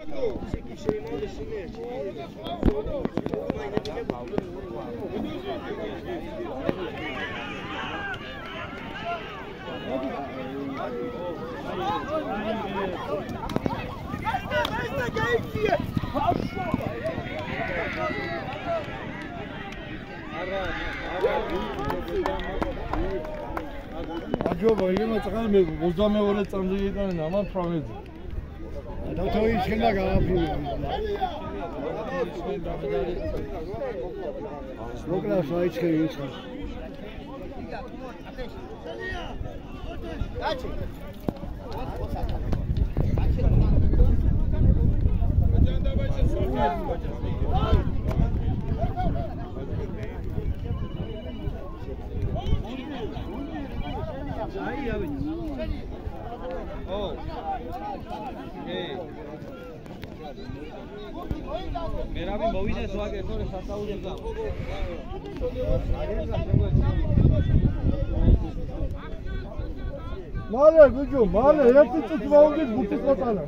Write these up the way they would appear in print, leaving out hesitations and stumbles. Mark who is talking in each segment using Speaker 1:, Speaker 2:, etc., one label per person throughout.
Speaker 1: Acaba yine çıkan bir bozulma öyle tanıdıklarından ama problem. Doktor işine yapıyor. Çok da sahip çıkıyor.
Speaker 2: Oh. Okay. मेरा भी मूवी ने स्वागत है थोड़े साथ आऊँ जल्दी
Speaker 1: माले बुझो माले ये कुछ चुवाओगे बुटी पता ना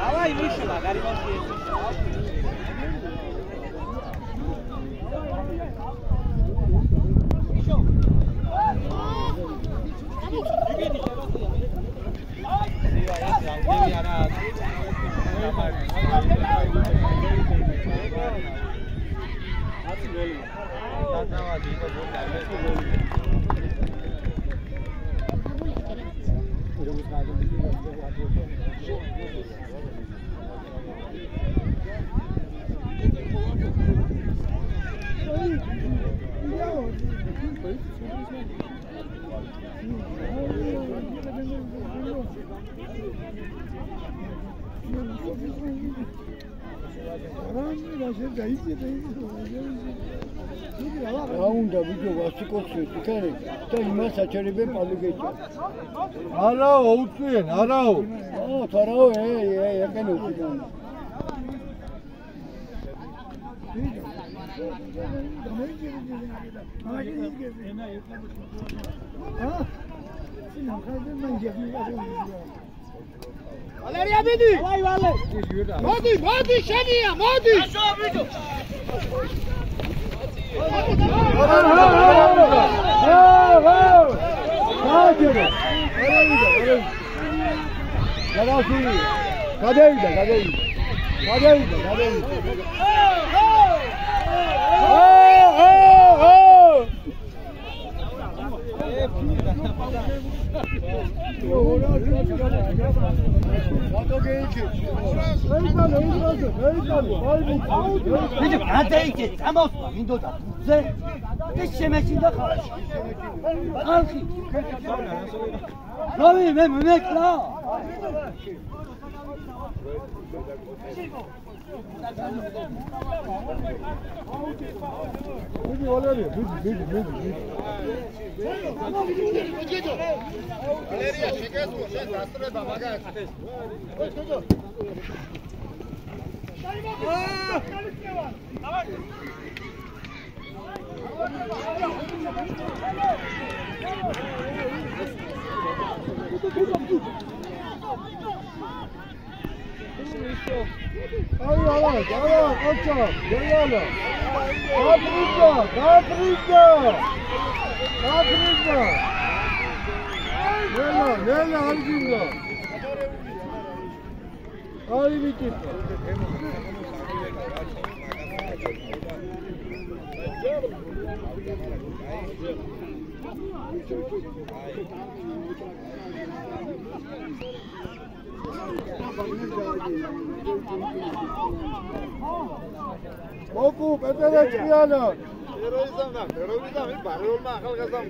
Speaker 2: आवाज़ मिश्र गाड़ी बस
Speaker 3: Raunda video vasikoksi tikare ta imas acherebe palugecha
Speaker 1: arao utien arao
Speaker 3: tharao ekene ukidan
Speaker 4: Valeria Bidi! Vai, Vale! Modi, Modi, Shania, Modi!
Speaker 3: Bizim adayı tamam Windows'da. Sen ne şemesinde kalır. Kalkı. Tabii ben Mehmet'la.
Speaker 1: Budi Valeria, budi.
Speaker 4: Valeria, cheguei tu, já tá babaga.
Speaker 1: Oku, betere çıkıyana.
Speaker 4: Terörizm, barı olma, akıl kazan.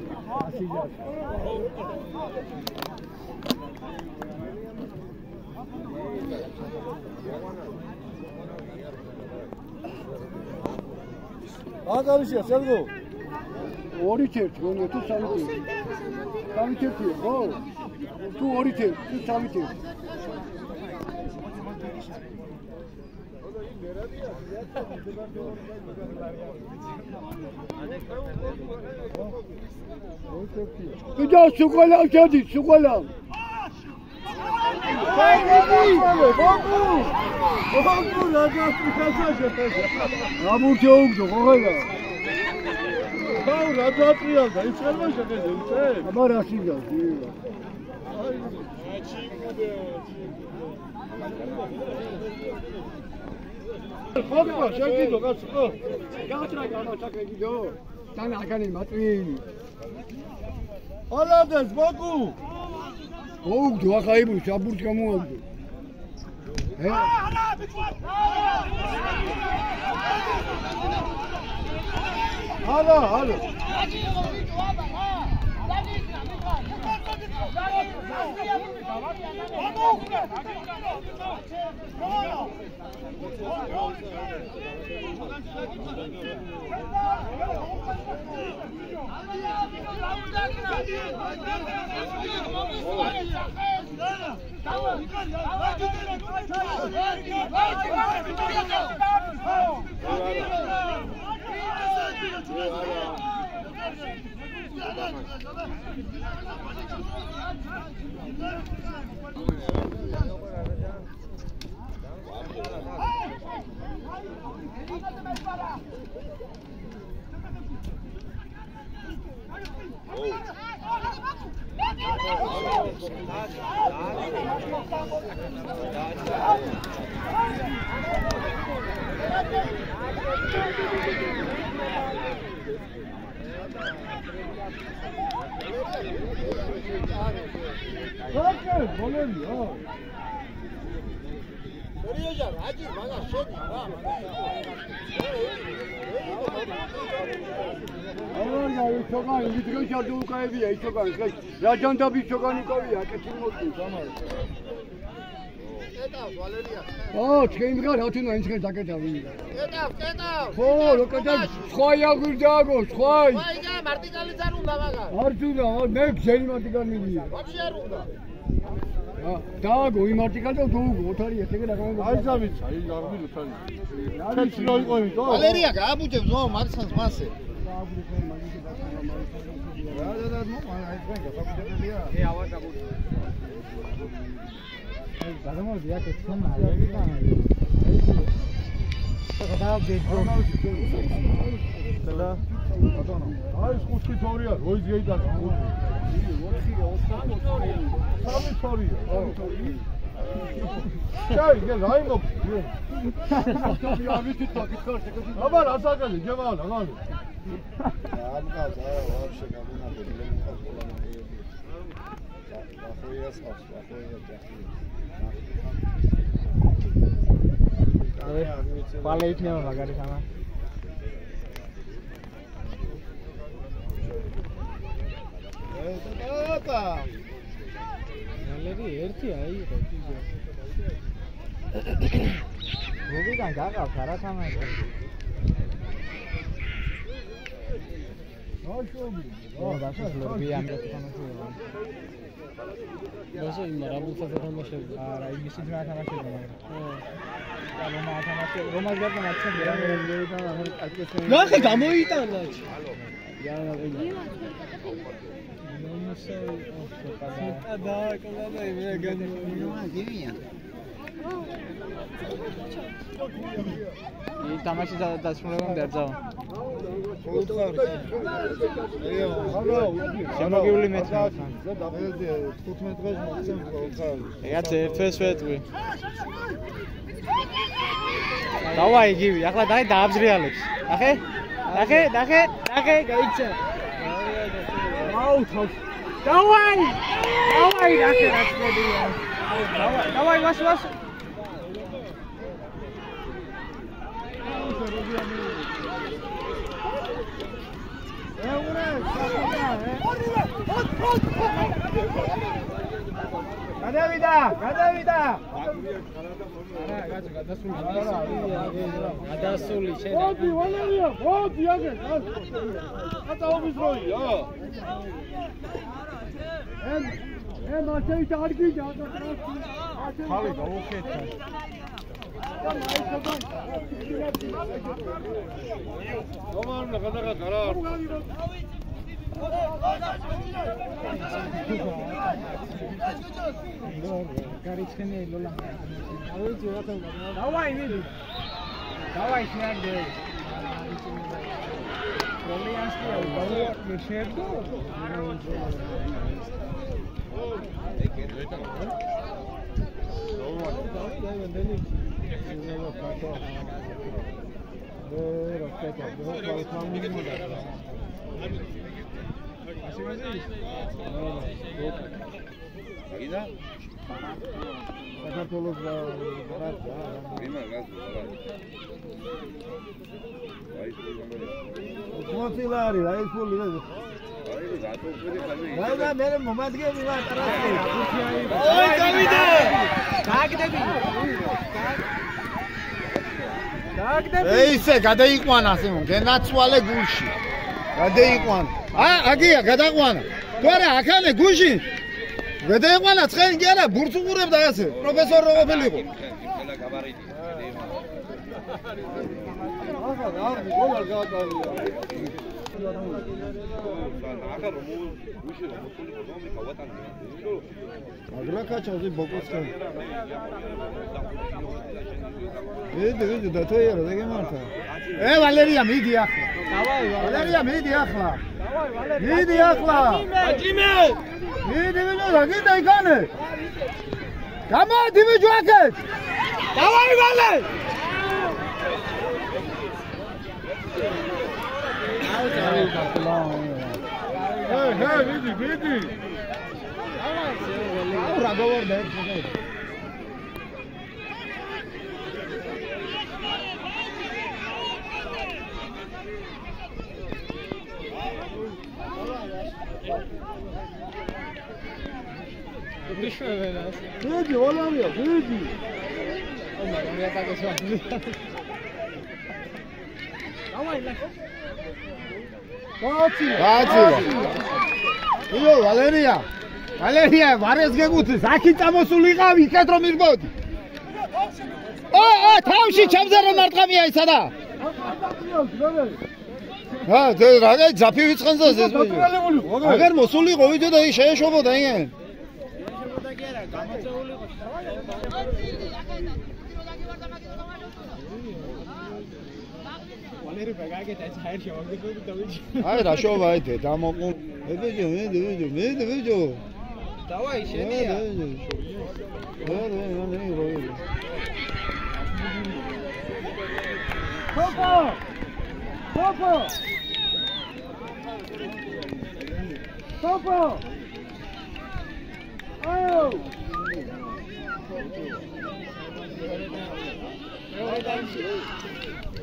Speaker 1: Arkadaşlar, Selgo.
Speaker 3: Oriter, onu tu samite. Samite tu, go. Tu oriter, tu samite. Ida suqala შედი, suqala. ამურჩეუგდო ხოლმე.
Speaker 1: აუ რა დაატრიალდა, ის ხელმა შეხედე, იცე?
Speaker 3: აბა რა შიგავდი?
Speaker 1: ხოთმა შეგიდო კაცო.
Speaker 3: გაატრა გამაჩაკიდო. თან აკანი მატვინი.
Speaker 1: ალადეს ბაკუ.
Speaker 3: ოუგდო ახაიბუ საბურთ გამოუგდო.
Speaker 1: ალა, ალა.
Speaker 3: დააგო იმარტიკალ და დოუგო ოთარი ესე გაგამო
Speaker 1: აი ზამიცა აი აღბილ ოთარი ჩეჩი რო იყო იმითო
Speaker 4: ვალერია გააბუჯებს ო მარცხანს მასე
Speaker 1: რა და მო აი თქვენ გასაბუჯებელია ე ავა გაბუჯ აი გადამოვიდა კეთილ მალები და და აი ხუთი თორია როი ზეიდან სამი თორია ჩაი გე რაიმო აბა რა საკალი გემალა გამი ამკაც არა ვაფშე გამონაბები ახოიას
Speaker 2: პალე იქნება მაგარი ხანა
Speaker 1: ოპა
Speaker 2: ნალები ერთია იყო რობიდან გაგავს არა თამაში დასასრულები ამბობ თამაშია დასო იმ რაბულსა თამაშები არა იმისი ძმა თამაშები მაგრამ თამაში რომას გარდა მაცემ და ნახე გამოიტანა იარა თამაში დასრულებამდე არ წავა. შემოგივლი მეცხრე.
Speaker 1: დაბედი 15 დღეს მოგცემ ხარ.
Speaker 2: ეგაც ერთვეს ვეტყვი. დავაი იგივი, ახლა დააბზრიალებს. ნახე? გაიქცა. აუ თავს. დავაი, ნახე რა წოდია. დავაი, ვას. გადავიდა. გადასული შეიძლება. მოდი, ვალერია, მოდი აგე. ატაობის როია. მაშინ ჩარგი და ხალი გავუხეთა.
Speaker 1: რომანა გადაგატა რა
Speaker 2: გარიცხენე ლოლა ავეჯი რა თქმა უნდა დავაი მიდი დავაი შეაგდე პრომიანსკი დავაი შეაგდო საქართველოს
Speaker 3: მოწილარი რა ის ფული რა და მე მომადგენი ვარ ტრასი
Speaker 2: ოი დავიდე გააგდები
Speaker 3: ეისე გადაიყვანა სიმონ გენაცვალე გულში გადაიყვანა აგია გადაყვანა თუ არა აქანე გულში გადაიყვანა ცხენი კი არა ბურთს უყურებდა ასე პროფესორ რო ყოფილიყო აგრაკაჩოზე ბოკოსკა ვიდე დათოიერო დაგემართა ვალერია მიდი ახლა
Speaker 2: დავაი
Speaker 3: ვალერია მიდი ახლა მიდი ახლა
Speaker 2: აჯიმე
Speaker 3: მიდი ვიჯო გინდა იქანე გამოდი ვიჯო აქეთ
Speaker 2: დავაი ვალე
Speaker 1: ვიდი
Speaker 3: რა გავარდა ვიდი ვალერია ვიდი იო ვალერია ვარეს გეგუთის აქი წამოსულიყავი იქეთ რომ მირგოდი თავში ჩემზე რომ მარტყამია ისა და რა ძაფი ვიწყენს ეს აგერ მოსულიყო ვიდო და შეეშობოდა იან
Speaker 2: ვალერი ბაგაგეთა საერთო აღდგები დავიჯი
Speaker 3: აი რა შოვა ეთე დამოყუ ვიდო
Speaker 2: დავაი შენია
Speaker 3: Papa! Oh!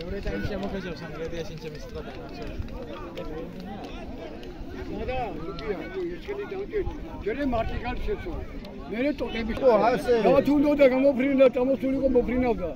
Speaker 2: მეორე ტაიმში ამოხეჭავს ანგლედია შინჩემი სიტყვა დაგახსოვს.
Speaker 3: და ისინი დავდეთ. ჯერე მარტიკალ შეცვალა. მე ტოტები ხო ასე. რა თუნდოდა გამოფრინდა, წამოსულიყო მოფრინავდა.